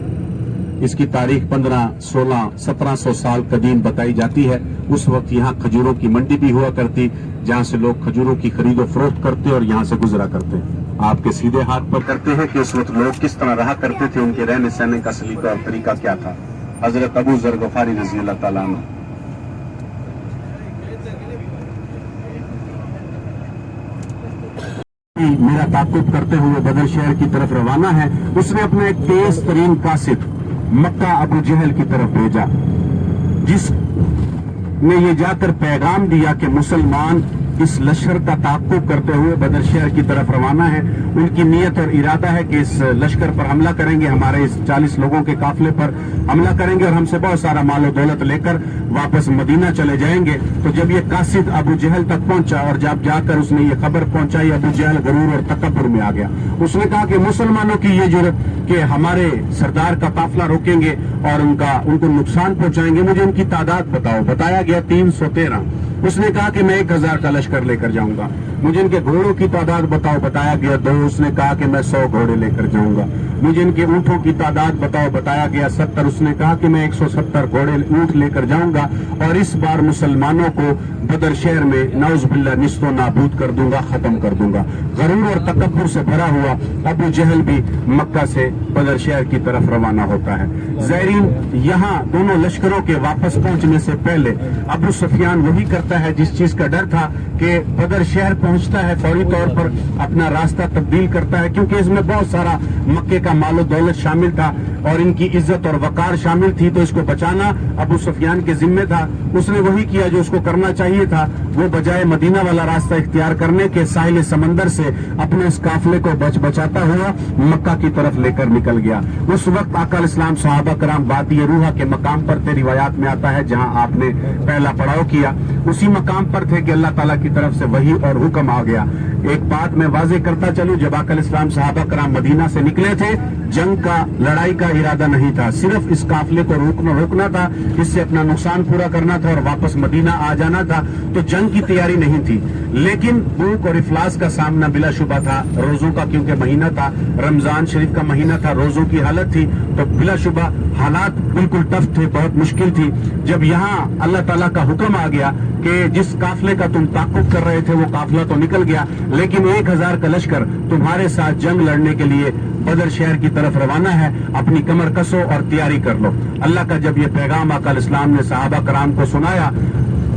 इसकी तारीख 15, 16, 1700 साल कदीम बताई जाती है। उस वक्त यहाँ खजूरों की मंडी भी हुआ करती, जहाँ से लोग खजूरों की खरीदो फरोख्त करते और यहाँ से गुजरा करते। आपके सीधे हाथ पर करते हैं कि उस वक्त लोग किस तरह रहा करते थे, उनके रहने सहने का सलीका और तरीका क्या था। हजरत अबू ज़र गफारी रज़ी अल्लाह ताला अन्हु मेरा ताक़ुब करते हुए बदर शहर की तरफ रवाना है। उसने अपना एक तेज तरीन कासिद मक्का अबू जहल की तरफ भेजा, जिसने ये जाकर पैगाम दिया कि मुसलमान इस लश्कर का ताक़ुब करते हुए बदर शहर की तरफ रवाना है। उनकी नीयत और इरादा है कि इस लश्कर पर हमला करेंगे, हमारे इस 40 लोगों के काफिले पर हमला करेंगे और हमसे बहुत सारा मालो दौलत लेकर वापस मदीना चले जाएंगे। तो जब ये कासिद अबू जहल तक पहुंचा और जब जाकर उसने ये खबर पहुंचाई, अबू जहल गरूर और तकब्बुर में आ गया। उसने कहा कि मुसलमानों की ये जुर्रत कि हमारे सरदार का काफिला रोकेंगे और उनको नुकसान पहुंचाएंगे, मुझे उनकी तादाद बताओ। बताया गया 313। उसने कहा कि मैं 1000 का लश्कर लेकर जाऊंगा। मुझे इनके घोड़ों की तादाद बताओ। बताया गया 2। उसने कहा कि मैं 100 घोड़े लेकर जाऊंगा। मुझे इनके ऊंटों की तादाद बताओ। बताया गया 70। उसने कहा कि मैं 170 घोड़े ऊंट लेकर जाऊंगा और इस बार मुसलमानों को बदर शहर में नाउज़ुबिल्लाह निस्तो नाबूद कर दूंगा, खत्म कर दूंगा। गरूर और तकब्बुर से भरा हुआ अबू जहल भी मक्का से बदर शहर की तरफ रवाना होता है। ज़ाहिरीन, यहाँ दोनों लश्करों के वापस पहुंचने से पहले अबू सुफियान वही करता है जिस चीज का डर था कि बदर शहर पहुंचता है, फौरी तौर पर अपना रास्ता तब्दील करता है, क्योंकि इसमें बहुत सारा मक्के का मालो दौलत शामिल था और इनकी इज्जत और वकार शामिल थी। तो इसको बचाना अबू सुफियान के जिम्मे था। उसने वही किया जो उसको करना चाहिए था। वो बजाय मदीना वाला रास्ता इख्तियार करने के साहिल समंदर से अपने इस काफिले को बचाता हुआ मक्का की तरफ लेकर निकल गया। उस वक्त आका इस्लाम सहाबा कराम वादी रूहा के मकाम पर रिवायात में आता है, जहां आपने पहला पड़ाव किया। اسی مقام پر تھے کہ اللہ تعالیٰ کی طرف سے وحی اور حکم آ گیا. ایک بات میں واضح کرتا چلوں, جب آقا علیہ السلام صحابہ کرام مدینہ سے نکلے تھے, جنگ کا, لڑائی کا ارادہ نہیں تھا, صرف اس قافلے کو روکنا تھا, اس سے اپنا نقصان پورا کرنا تھا اور واپس مدینہ آ جانا تھا. تو جنگ کی تیاری نہیں تھی, لیکن بھوک اور افلاس کا سامنا بلا شبہ تھا, روزوں کا کیونکہ مہینہ تھا, رمضان شریف کا مہینہ تھا, روزوں کی حالت تھی, تو بلا شبہ حالات بالکل ٹف تھے, بہت مشکل تھی. جب یہاں اللہ تعالیٰ کا حکم آ گیا کہ جس قافلے کا تم تعاقب کر رہے تھے وہ قافلہ تو نکل گیا, لیکن 1000 کا لشکر تمہارے ساتھ جنگ لڑنے کے لیے بدر شہر کی طرف روانہ ہے, اپنی کمر کسو اور تیاری کر لو. اللہ کا جب یہ پیغام آقا علیہ السلام نے صحابہ کرام کو سنایا,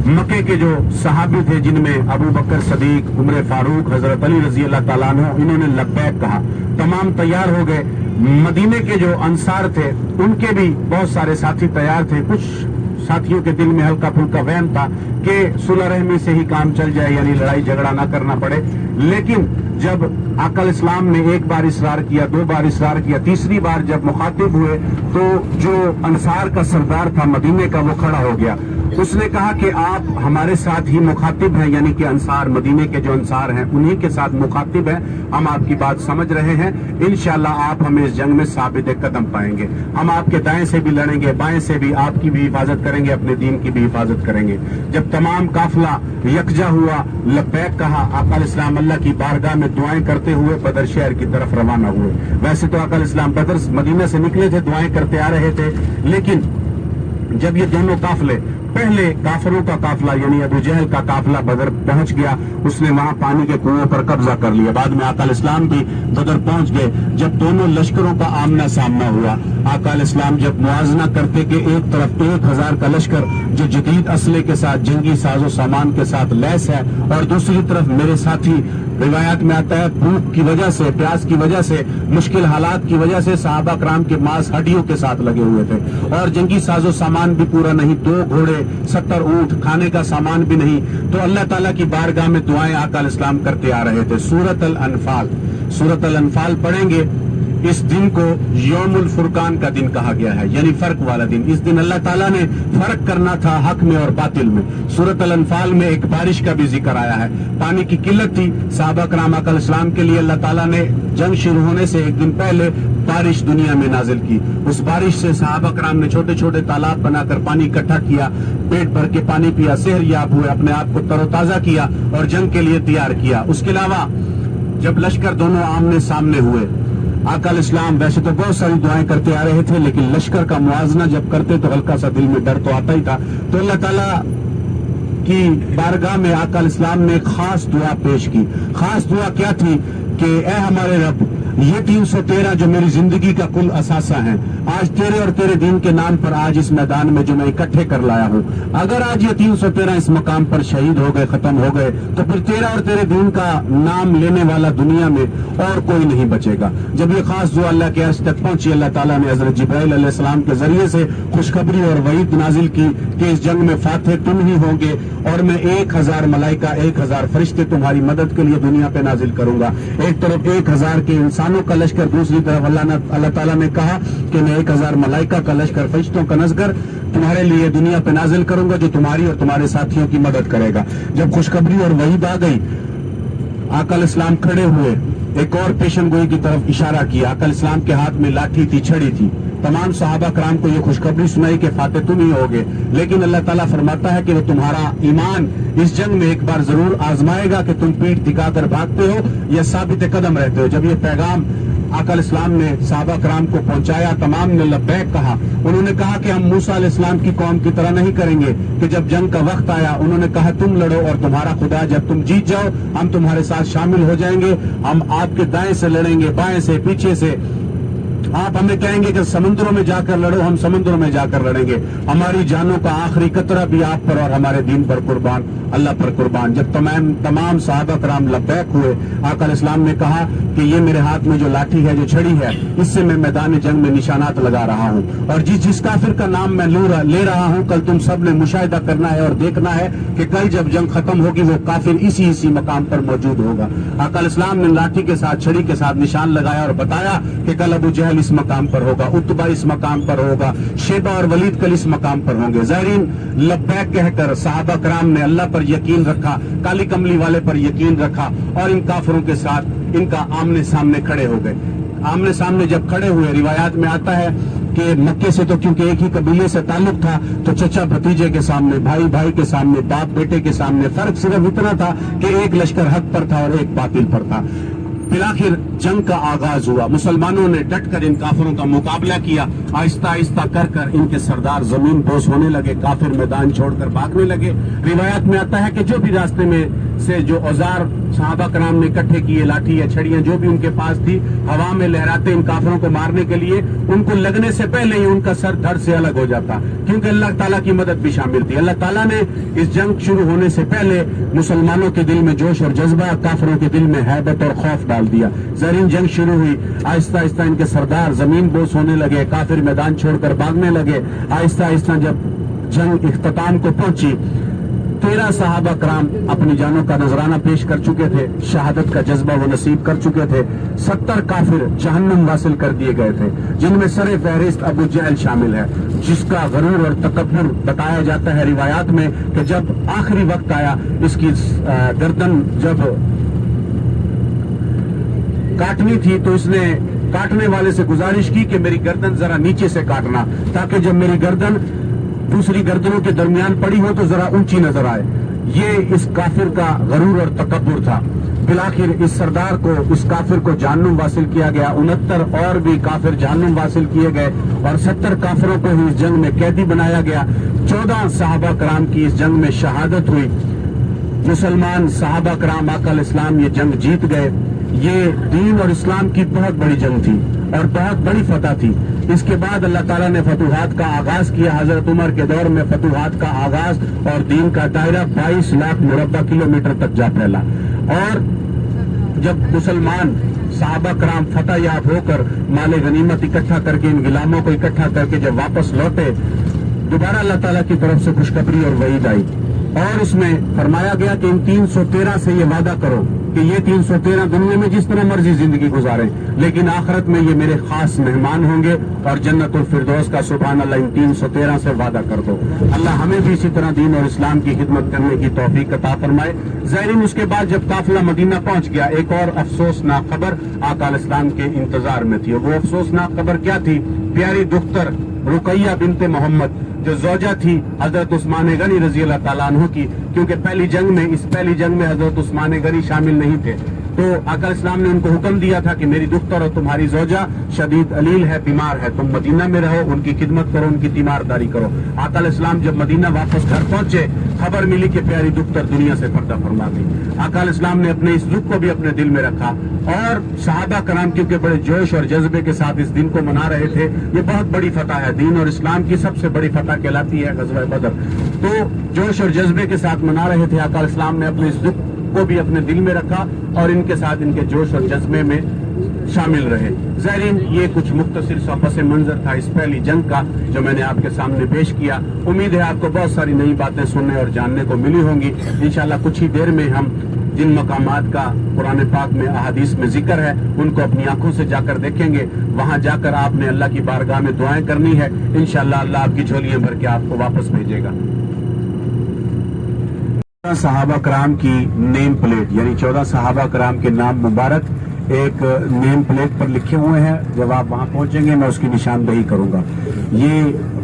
مکے کے جو صحابی تھے جن میں ابو بکر صدیق, عمر فاروق, حضرت علی رضی اللہ تعالیٰ عنہ, انہوں نے لبیک کہا, تمام تیار ہو گئے. مدینے کے جو انصار تھے ان کے بھی بہت سارے ساتھی تیار تھے. کچھ ساتھیوں کے دل میں ہلکا پھلکا وہم تھا کہ صلح رحمی سے ہی کام چل جائے, یعنی لڑائی جھگڑا نہ کرنا پڑے. لیکن جب آقا علیہ السلام نے ایک بار اصرار کیا, 2 بار اصرار کیا, تیسری بار جب مخاطب ہوئے تو جو انصار کا سردار تھا مدینے کا وہ کھڑا ہو گیا. اس نے کہا کہ آپ ہمارے ساتھ ہی مخاطب ہیں, یعنی کہ انصار, مدینے کے جو انصار ہیں انہی کے ساتھ مخاطب ہیں, ہم آپ کی بات سمجھ رہے ہیں, انشاءاللہ آپ ہمیں اس جنگ میں ثابت قدم پائیں گے, ہم آپ کے دائیں سے بھی لڑیں گے, بائیں سے بھی, آپ کی بھی حفاظت کریں گے, اپنے دین کی بھی حفاظت کریں گے. جب تمام قافلہ یکجا ہوا, لبیک کہا, آقا علیہ السلام اللہ کی بارگاہ میں دعائیں کرتے ہوئے بدر شہر کی طرف روانہ ہوئے. ویسے تو آقا علیہ السلام بدر مدینہ سے نکلے تھے, دعائیں کرتے آ رہے تھے, لیکن جب یہ دونوں قافلے, پہلے کافروں کا قافلہ یعنی ابو جہل کا قافلہ بدر پہنچ گیا, اس نے وہاں پانی کے کنویں پر قبضہ کر لیا. بعد میں آقا علیہ السلام بھی بدر پہنچ گئے. جب دونوں لشکروں کا آمنا سامنا ہوا, آقا علیہ السلام جب موازنہ کرتے کہ ایک طرف 1000 کا لشکر جو جدید اسلحے کے ساتھ, جنگی ساز و سامان کے ساتھ لیس ہے, اور دوسری طرف میرے ساتھی, روایات میں آتا ہے بھوک کی وجہ سے, پیاس کی وجہ سے, مشکل حالات کی وجہ سے صحابہ کرام کے ماس ہڈیوں کے ساتھ لگے ہوئے تھے, اور جنگی ساز و سامان بھی پورا نہیں, 2 گھوڑے, 70 اونٹ, کھانے کا سامان بھی نہیں. تو اللہ تعالیٰ کی بارگاہ میں دعائیں آقا علیہ السلام کرتے آ رہے تھے. سورۃ الانفال پڑھیں گے. اس دن کو یوم الفرقان کا دن کہا گیا ہے, یعنی فرق والا دن. اس دن اللہ تعالیٰ نے فرق کرنا تھا حق میں اور باطل میں. سورۃ الانفال میں ایک بارش کا بھی ذکر آیا ہے. پانی کی قلت تھی, صحابہ کرام آقا علیہ السلام کے لیے اللہ تعالیٰ نے جنگ شروع ہونے سے ایک دن پہلے بارش دنیا میں نازل کی. اس بارش سے صحابہ کرام نے چھوٹے چھوٹے تالاب بنا کر پانی اکٹھا کیا, پیٹ بھر کے پانی پیا, صحت یاب ہوئے, اپنے آپ کو تر و تازہ کیا اور جنگ کے لیے تیار کیا. اس کے علاوہ جب لشکر دونوں آمنے سامنے ہوئے, آقا علیہ السلام ویسے تو بہت ساری دعائیں کرتے آ رہے تھے, لیکن لشکر کا موازنہ جب کرتے تو ہلکا سا دل میں ڈر تو آتا ہی تھا. تو اللہ تعالیٰ کی بارگاہ میں آقا علیہ السلام نے ایک خاص دعا پیش کی. خاص دعا کیا تھی کہ اے ہمارے رب, یہ 313 جو میری زندگی کا کل اثاثہ ہیں, آج تیرے اور تیرے دین کے نام پر آج اس میدان میں جو میں اکٹھے کر لایا ہوں, اگر آج یہ 313 اس مقام پر شہید ہو گئے, ختم ہو گئے, تو پھر تیرا اور تیرے دین کا نام لینے والا دنیا میں اور کوئی نہیں بچے گا. جب یہ خاص دعا اللہ کے عرش تک پہنچی, اللہ تعالیٰ نے حضرت جبرائیل علیہ السلام کے ذریعے سے خوشخبری اور وعید نازل کی کہ اس جنگ میں فاتح تم ہی ہوں گے, اور میں 1000 ملائکہ, 1000 فرشتے تمہاری مدد کے لیے دنیا پہ نازل کروں گا. ایک طرف 1000 کے انسانوں کا لشکر, دوسری طرف اللہ تعالیٰ نے کہا کہ میں 1000 ملائکہ کا لشکر, فرشتوں کا لشکر تمہارے لیے دنیا پہ نازل کروں گا, جو تمہاری اور تمہارے ساتھیوں کی مدد کرے گا. جب خوشخبری اور وحید آ گئی, آقا علیہ السلام کھڑے ہوئے, ایک اور پیشن گوئی کی طرف اشارہ کیا. آقا علیہ السلام کے ہاتھ میں لاٹھی تھی, چھڑی تھی. تمام صحابہ کرام کو یہ خوشخبری سنائی کہ فاتح تم ہی ہوگے, لیکن اللہ تعالیٰ فرماتا ہے کہ وہ تمہارا ایمان اس جنگ میں ایک بار ضرور آزمائے گا کہ تم پیٹھ دکھا کر بھاگتے ہو یا ثابت قدم رہتے ہو. جب یہ پیغام آقا علیہ السلام نے صحابہ کرام کو پہنچایا, تمام نے لبیک کہا. انہوں نے کہا کہ ہم موسیٰ علیہ السلام کی قوم کی طرح نہیں کریں گے کہ جب جنگ کا وقت آیا انہوں نے کہا تم لڑو اور تمہارا خدا جب تم جیت جاؤ ہم تمہارے ساتھ شامل ہو جائیں گے, ہم آپ کے دائیں سے لڑیں گے, بائیں سے, پیچھے سے. آپ ہمیں کہیں گے کہ سمندروں میں جا کر لڑو, ہم سمندروں میں جا کر لڑیں گے, ہماری جانوں کا آخری قطرہ بھی آپ پر اور ہمارے دین پر قربان. अल्लाह पर कुर्बान। जब तमाम सहाबा कराम लब्बैक हुए, आका अलैहिस्सलाम ने कहा कि ये मेरे हाथ में जो लाठी है, जो छड़ी है, इससे मैं मैदान जंग में निशानात लगा रहा हूँ, और जिस काफिर का नाम मैं ले रहा हूँ, कल तुम सब ने मुशाहिदा करना है और देखना है कि कल जब जंग खत्म होगी वो काफिर इसी मकाम पर मौजूद होगा। आका अलैहिस्सलाम ने लाठी के साथ, छड़ी के साथ निशान लगाया और बताया कि कल अबू जहल इस मकाम पर होगा, उतबा इस मकाम पर होगा, शेबा और वलीद कल इस मकाम पर होंगे। ज़ाहिरीन, लब्बैक कहकर सहाबा कराम ने अल्लाह पर यकीन रखा, काली कमली वाले पर यकीन रखा, और इन काफिरों के साथ इनका आमने सामने खड़े हो गए। आमने सामने जब खड़े हुए, रिवायात में आता है कि मक्के से तो क्योंकि एक ही कबीले से ताल्लुक था, तो चचा भतीजे के सामने, भाई भाई के सामने, बाप बेटे के सामने, फर्क सिर्फ इतना था कि एक लश्कर हक पर था और एक बातिल पर था। फिर आखिर जंग का आगाज हुआ। मुसलमानों ने डटकर इन काफिरों का मुकाबला किया। आहिस्ता आहिस्ता कर इनके सरदार जमीन बोस होने लगे, काफिर मैदान छोड़कर भागने लगे। रिवायत में आता है कि जो भी रास्ते में से जो औजार सहाबा कराम ने इकट्ठे किए, लाठी या छड़ियां जो भी उनके पास थी, हवा में लहराते इन काफिरों को मारने के लिए, उनको लगने से पहले ही उनका सर धड़ से अलग हो जाता, क्योंकि अल्लाह ताला की मदद भी शामिल थी। अल्लाह ताला ने इस जंग शुरू होने से पहले मुसलमानों के दिल में जोश और जज्बा, काफिरों के दिल में हैबत और खौफ डाल दिया। ज़रीन जंग शुरू हुई, आहिस्ता आहिस्ता इनके सरदार जमीन बोस होने लगे, काफिर मैदान छोड़कर भागने लगे। आहिस्ता आहिस्ता जब जंग इख्तिताम को पहुंची, 13 सहाबा कराम अपनी जानों का नजराना पेश कर चुके थे, शहादत का जज्बा वो नसीब कर चुके थे। 70 काफिर जहन्नुम वासिल कर दिए गए थे, जिनमें सरे फहरिस्त अबू जहल शामिल है, जिसका गरूर और तकब्बुर बताया जाता है रिवायात में कि जब आखिरी वक्त आया, इसकी गर्दन जब काटनी थी तो इसने काटने वाले से गुजारिश की कि मेरी गर्दन जरा नीचे से काटना, ताकि जब मेरी गर्दन दूसरी गर्दनों के दरमियान पड़ी हो तो जरा ऊंची नजर आए। ये इस काफिर का गरूर और तकब्बुर था। फिलआखिर इस सरदार को, इस काफिर को जहन्नुम वासिल किया गया। 69 और भी काफिर जहन्नुम वासिल किए गए और 70 काफिरों को ही इस जंग में कैदी बनाया गया। 14 सहाबा कराम की इस जंग में शहादत हुई। मुसलमान सहाबा कराम आका अलैहिस्सलाम ये जंग जीत गए। ये दीन और इस्लाम की बहुत बड़ी जंग थी और बहुत बड़ी फतह थी। इसके बाद अल्लाह ताला ने फतूहात का आगाज किया। हजरत उमर के दौर में फतूहात का आगाज और दीन का दायरा 22 लाख मुरब्बा किलोमीटर तक जा फैला। और जब मुसलमान सहाबा कराम फतह याब होकर माले गनीमत इकट्ठा करके, इन गुलामों को इकट्ठा करके जब वापस लौटे, दोबारा अल्लाह ताला की तरफ से खुशखबरी और वईद आई और उसमें फरमाया गया कि इन 313 से ये वादा करो कि ये 313 दुनिया में जिस तरह मर्जी जिंदगी गुजारें, लेकिन आखिरत में ये मेरे खास मेहमान होंगे और जन्नतुल फिरदौस का सुभान अल्लाह इन 313 से वादा कर दो। अल्लाह हमें भी इसी तरह दीन और इस्लाम की खिदमत करने की तौफीक अता फरमाए। ज़ाहिरीन, उसके बाद जब काफिला मदीना पहुंच गया, एक और अफसोसनाक खबर आका अलैहिस्सलाम के इंतजार में थी। वो अफसोसनाक खबर क्या थी? प्यारी दुख्तर रुकैया बिनते मोहम्मद, जो ज़ौजा थी हजरत उस्मान गनी रजी अल्लाह ताला अन्हु की, क्योंकि इस पहली जंग में हजरत उस्मान गनी शामिल नहीं थे, तो आका अलैहिस्सलाम ने उनको हुक्म दिया था कि मेरी दुख्तर और तुम्हारी ज़ौजा शदीद अलील है, बीमार है, तुम मदीना में रहो, उनकी खिदमत करो, उनकी तीमारदारी करो। आका अलैहिस्सलाम जब मदीना वापस घर पहुंचे, खबर मिली कि प्यारी दुख्तर दुनिया से पर्दा फरमा गई। आका अलैहिस्सलाम ने अपने इस दुख को भी अपने दिल में रखा और सहाबा कराम क्योंकि बड़े जोश और जज्बे के साथ इस दिन को मना रहे थे। ये बहुत बड़ी फतह है, दीन और इस्लाम की सबसे बड़ी फतह कहलाती है ग़ज़वा बदर। तो जोश और जज्बे के साथ मना रहे थे। आका अलैहिस्सलाम ने अपने इस दुख को भी अपने दिल में रखा और इनके साथ इनके जोश और जज्बे में शामिल रहे। ज़ाहिरीन, ये कुछ मुख्तसर सा पस मंजर था इस पहली जंग का जो मैंने आपके सामने पेश किया। उम्मीद है आपको बहुत सारी नई बातें सुनने और जानने को मिली होंगी। इंशाअल्लाह कुछ ही देर में हम जिन मकामात का कुरान पाक में अहादीस में जिक्र है उनको अपनी आंखों से जाकर देखेंगे। वहां जाकर आपने अल्लाह की बारगाह में दुआएं करनी है। इंशाअल्लाह अल्लाह आपकी झोलियां भर के आपको वापस भेजेगा। सहाबा कराम की नेम प्लेट, यानी 14 सहाबा कराम के नाम मुबारक एक नेम प्लेट पर लिखे हुए हैं। जब आप वहां पहुंचेंगे मैं उसकी निशानदही करूंगा। ये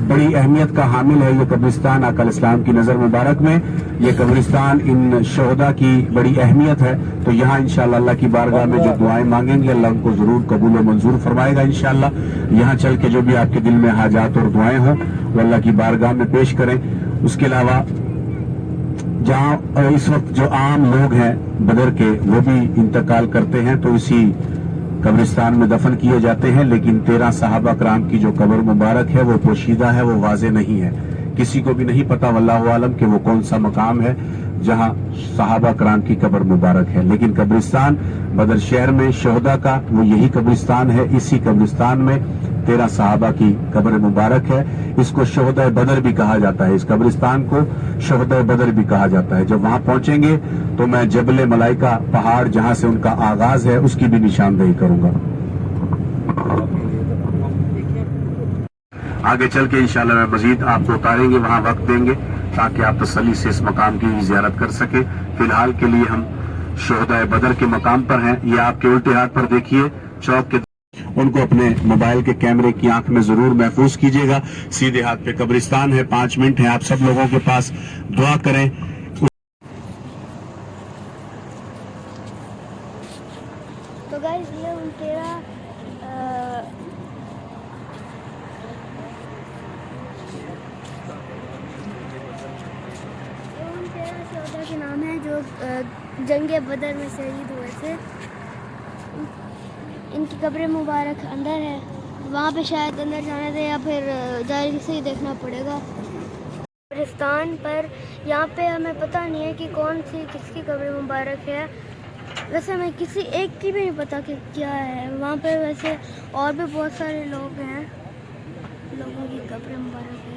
बड़ी अहमियत का हामिल है ये कब्रिस्तान आका अलैहिस्सलाम की नजर मुबारक में। ये कब्रिस्तान इन शहदा की बड़ी अहमियत है। तो यहाँ इंशाअल्लाह अल्लाह की बारगाह में जो दुआएं मांगेंगे अल्लाह उनको जरूर कबूल और मंजूर फरमाएगा इंशाअल्लाह। यहाँ चल के जो भी आपके दिल में हाजात और दुआएं हों वो अल्लाह की बारगाह में पेश करें। उसके अलावा जहाँ इस वक्त जो आम लोग हैं बदर के वो भी इंतकाल करते हैं तो इसी कब्रिस्तान में दफन किए जाते हैं। लेकिन 13 सहाबा कराम की जो कब्र मुबारक है वो पोशीदा है, वो वाज़े नहीं है, किसी को भी नहीं पता वल्लाहु आलम कि वो कौन सा मकाम है। जहां सहाबा कराम की कब्र मुबारक है। लेकिन कब्रिस्तान बदर शहर में शोहदा का वो यही कब्रिस्तान है। इसी कब्रिस्तान में 13 सहाबा की कब्र मुबारक है। इसको शोहदा बदर भी कहा जाता है। इस कब्रिस्तान को शोहदा बदर भी कहा जाता है। जब वहां पहुंचेंगे तो मैं जबल मलाइका पहाड़ जहां से उनका आगाज है उसकी भी निशानदेही करूंगा। आगे चल के इंशाल्लाह मैं मजीद आपको उतारेंगे, वहां वक्त देंगे ताकि आप तसल्ली से इस मकाम की जियारत कर सके। फिलहाल के लिए हम शोहदा बदर के मकाम पर हैं। ये आपके उल्टे हाथ पर देखिए चौक के, उनको अपने मोबाइल के कैमरे की आंख में जरूर महफूज कीजिएगा। सीधे हाथ पे कब्रिस्तान है। 5 मिनट है आप सब लोगों के पास, दुआ करें। तो गाइस ये उन 13 शोहदा के नाम है जो जंगे बदर में शहीद हुए थे। इनकी कब्र मुबारक अंदर है, वहाँ पे शायद अंदर जाने दे या फिर जाहिर से ही देखना पड़ेगा। कब्रिस्तान पर यहाँ पे हमें पता नहीं है कि कौन सी किसकी कब्र मुबारक है। वैसे हमें किसी एक की भी नहीं पता कि क्या है वहाँ पे। वैसे और भी बहुत सारे लोग हैं, लोगों की कब्र मुबारक है।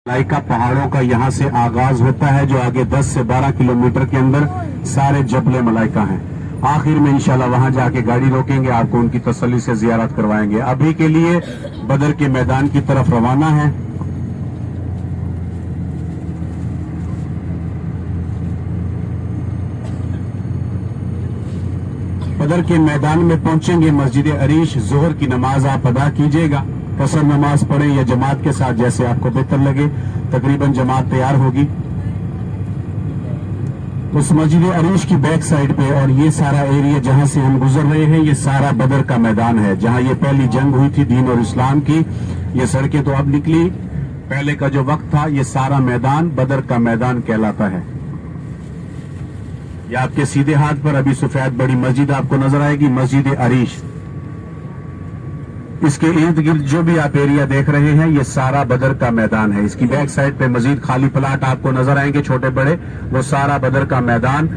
मलाइका पहाड़ों का यहाँ से आगाज होता है, जो आगे 10 से 12 किलोमीटर के अंदर सारे जबले मलाइका हैं। आखिर में इंशाल्लाह वहां जाके गाड़ी रोकेंगे, आपको उनकी तसल्ली से जियारत करवाएंगे। अभी के लिए बदर के मैदान की तरफ रवाना है। बदर के मैदान में पहुंचेंगे। मस्जिद अरीश जोहर की नमाज आप अदा कीजिएगा। कसर नमाज पढ़े या जमात के साथ, जैसे आपको बेहतर लगे। तकरीबन जमात तैयार होगी उस मस्जिद अरीश की बैक साइड पे। और ये सारा एरिया जहां से हम गुजर रहे हैं, ये सारा बदर का मैदान है, जहां ये पहली जंग हुई थी दीन और इस्लाम की। ये सड़कें तो अब निकली, पहले का जो वक्त था ये सारा मैदान बदर का मैदान कहलाता है। ये आपके सीधे हाथ पर अभी सफेद बड़ी मस्जिद आपको नजर आएगी, मस्जिद अरीश। इसके इर्द गिर्द जो भी आप एरिया देख रहे हैं ये सारा बदर का मैदान है। इसकी बैक साइड पे मजीद खाली प्लाट आपको नजर आएंगे छोटे बड़े, वो सारा बदर का मैदान।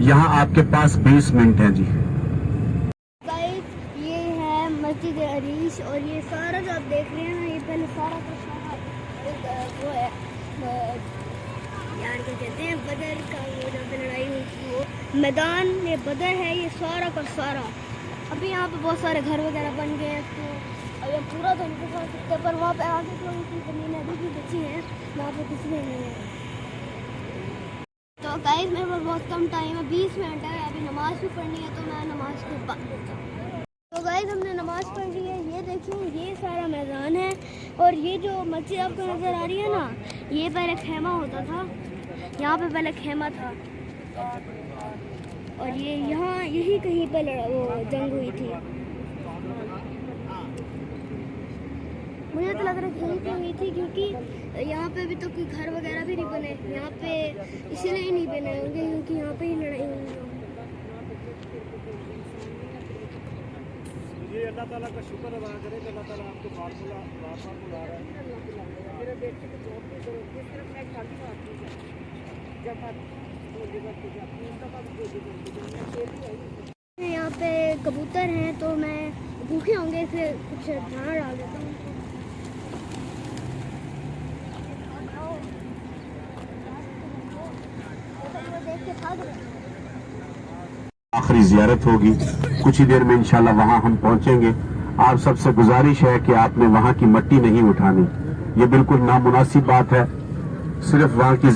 यहाँ आपके पास 20 मिनट हैं जी। गाइस ये है मस्जिद अरीश और ये सारा जो आप देख रहे हैं ये पहले सारा का सारा वो है यार क्या कहते हैं बदर का, वो जहाँ पे लड़ाई हुई थी वो मैदान ये बदर है। ये सारा का सारा अभी यहाँ पे बहुत सारे घर वगैरह बन गए हैं, तो ये पूरा तो नहीं कर सकते, पर वहाँ पे आगे लोगों की ज़मीन अभी भी बची हैं, वहाँ पे कुछ नहीं है। तो गाइस मेरे पास बहुत कम टाइम है, 20 मिनट है, अभी नमाज भी पढ़नी है, तो मैं नमाज के बाद तो गाइस हमने नमाज पढ़ ली है। ये देखिए ये सारा मैदान है और ये जो मस्जिद आपको नज़र आ रही है ना, ये पहले खेमा होता था, यहाँ पे पहले खेमा था और ये यहाँ यही कहीं पर वो जंग हुई थी। मुझे तो लग रहा है यहीं पे हुई थी, क्योंकि यहाँ पे अभी तो कोई घर वगैरह भी नहीं बने, यहाँ पे इसीलिए नहीं बने होंगे क्योंकि यहाँ पे ही लड़ाई हुई है। ये अल्लाह ताला का शुक्र अदा करें कि अल्लाह ताला आपको बार-बार बुला रहा है। मेरे बेटे को जॉब पे करो, जिस तरह मैं शादी में आती हूँ जब यहाँ पे कबूतर हैं तो मैं भूखे होंगे इसलिए कुछ दाना डाल देता हूँ। आखिरी जियारत होगी, कुछ ही देर में इंशाल्लाह वहां हम पहुंचेंगे। आप सबसे गुजारिश है कि आपने वहां की मट्टी नहीं उठानी, ये बिल्कुल नामुनासिब बात है। सिर्फ वहां की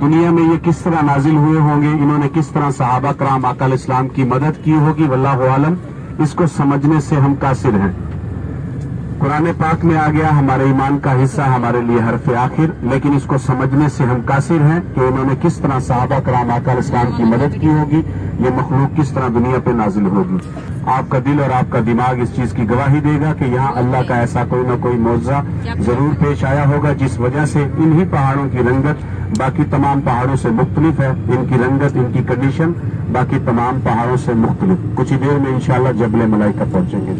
दुनिया में ये किस तरह नाजिल हुए होंगे, इन्होंने किस तरह सहाबा कराम आका इस्लाम की मदद की होगी, वल्लाहु आलम। इसको समझने से हम कासिर हैं। कुरान पाक में आ गया हमारे ईमान का हिस्सा, हमारे लिए हरफ आखिर, लेकिन इसको समझने से हम कासिर हैं कि इन्होंने किस तरह सहाबा कराम आका इस्लाम की मदद की होगी, ये मखलूक किस तरह दुनिया पे नाजिल होगी। आपका दिल और आपका दिमाग इस चीज की गवाही देगा कि यहाँ अल्लाह का ऐसा कोई ना कोई मौजज़ा जरूर पेश आया होगा, जिस वजह से इन्हीं पहाड़ों की रंगत बाकी तमाम पहाड़ों से मुख्तलिफ है। इनकी रंगत, इनकी कंडीशन बाकी तमाम पहाड़ों से मुख्तलिफ। कुछ ही देर में इंशाल्लाह जबल मलाइका पहुंचेंगे।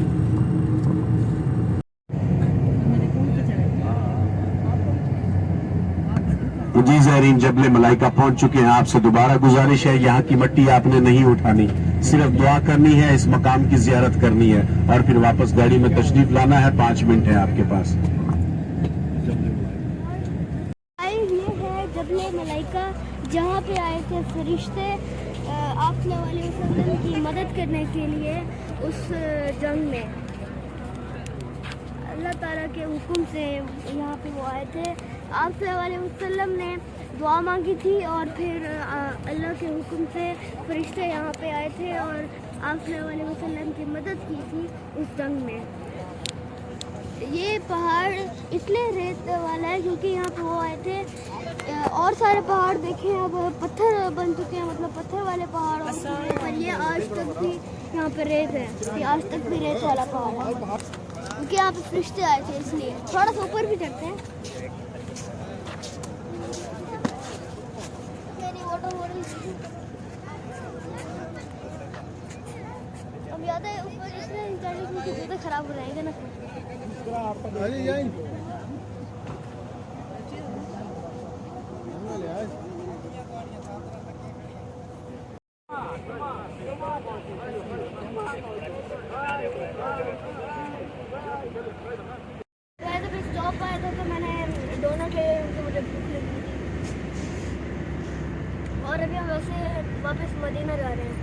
जी ज़ायरीन, जबले मलाइका पहुंच चुके हैं। आपसे दोबारा गुजारिश है, यहाँ की मट्टी आपने नहीं उठानी, सिर्फ दुआ करनी है, इस मकाम की जियारत करनी है और फिर वापस गाड़ी में तशरीफ लाना है। 5 मिनट है आपके पास। ये है जबले मलाइका, जहाँ पे आए थे फरिश्ते आप सल्लल्लाहु अलैहि वसल्लम की मदद करने के लिए उस जंग में। अल्लाह ताला के हुक्म से यहाँ पे वो आए थे। आप सल्लल्लाहु अलैहि वसल्लम ने दुआ मांगी थी और फिर अल्लाह के हुक्म से फरिश्ते यहाँ पे आए थे और आप सल्लल्लाहु अलैहि वसल्लम की मदद की थी उस जंग में। ये पहाड़ इसलिए रेत वाला है क्योंकि यहाँ पे वो आए थे। और सारे पहाड़ देखें अब पत्थर बन चुके हैं, मतलब पत्थर वाले पहाड़ हो चुके हैं, पर ये आज तक भी यहाँ पे रेत है। ये आज तक भी रेत वाला पहाड़ है क्योंकि यहाँ पे फरिश्ते आए थे, इसलिए। थोड़ा सा ऊपर भी चढ़ते हैं। मेरी वाटर बॉटल अब याद है ऊपर इसलिए चढ़े क्योंकि जूते खराब हो जाएंगे ना। जब इस जॉब पर आया था तो मैंने डोनट ले उनसे मुझे भूख लगी थी और अभी हम वैसे वापस मदीना जा रहे हैं।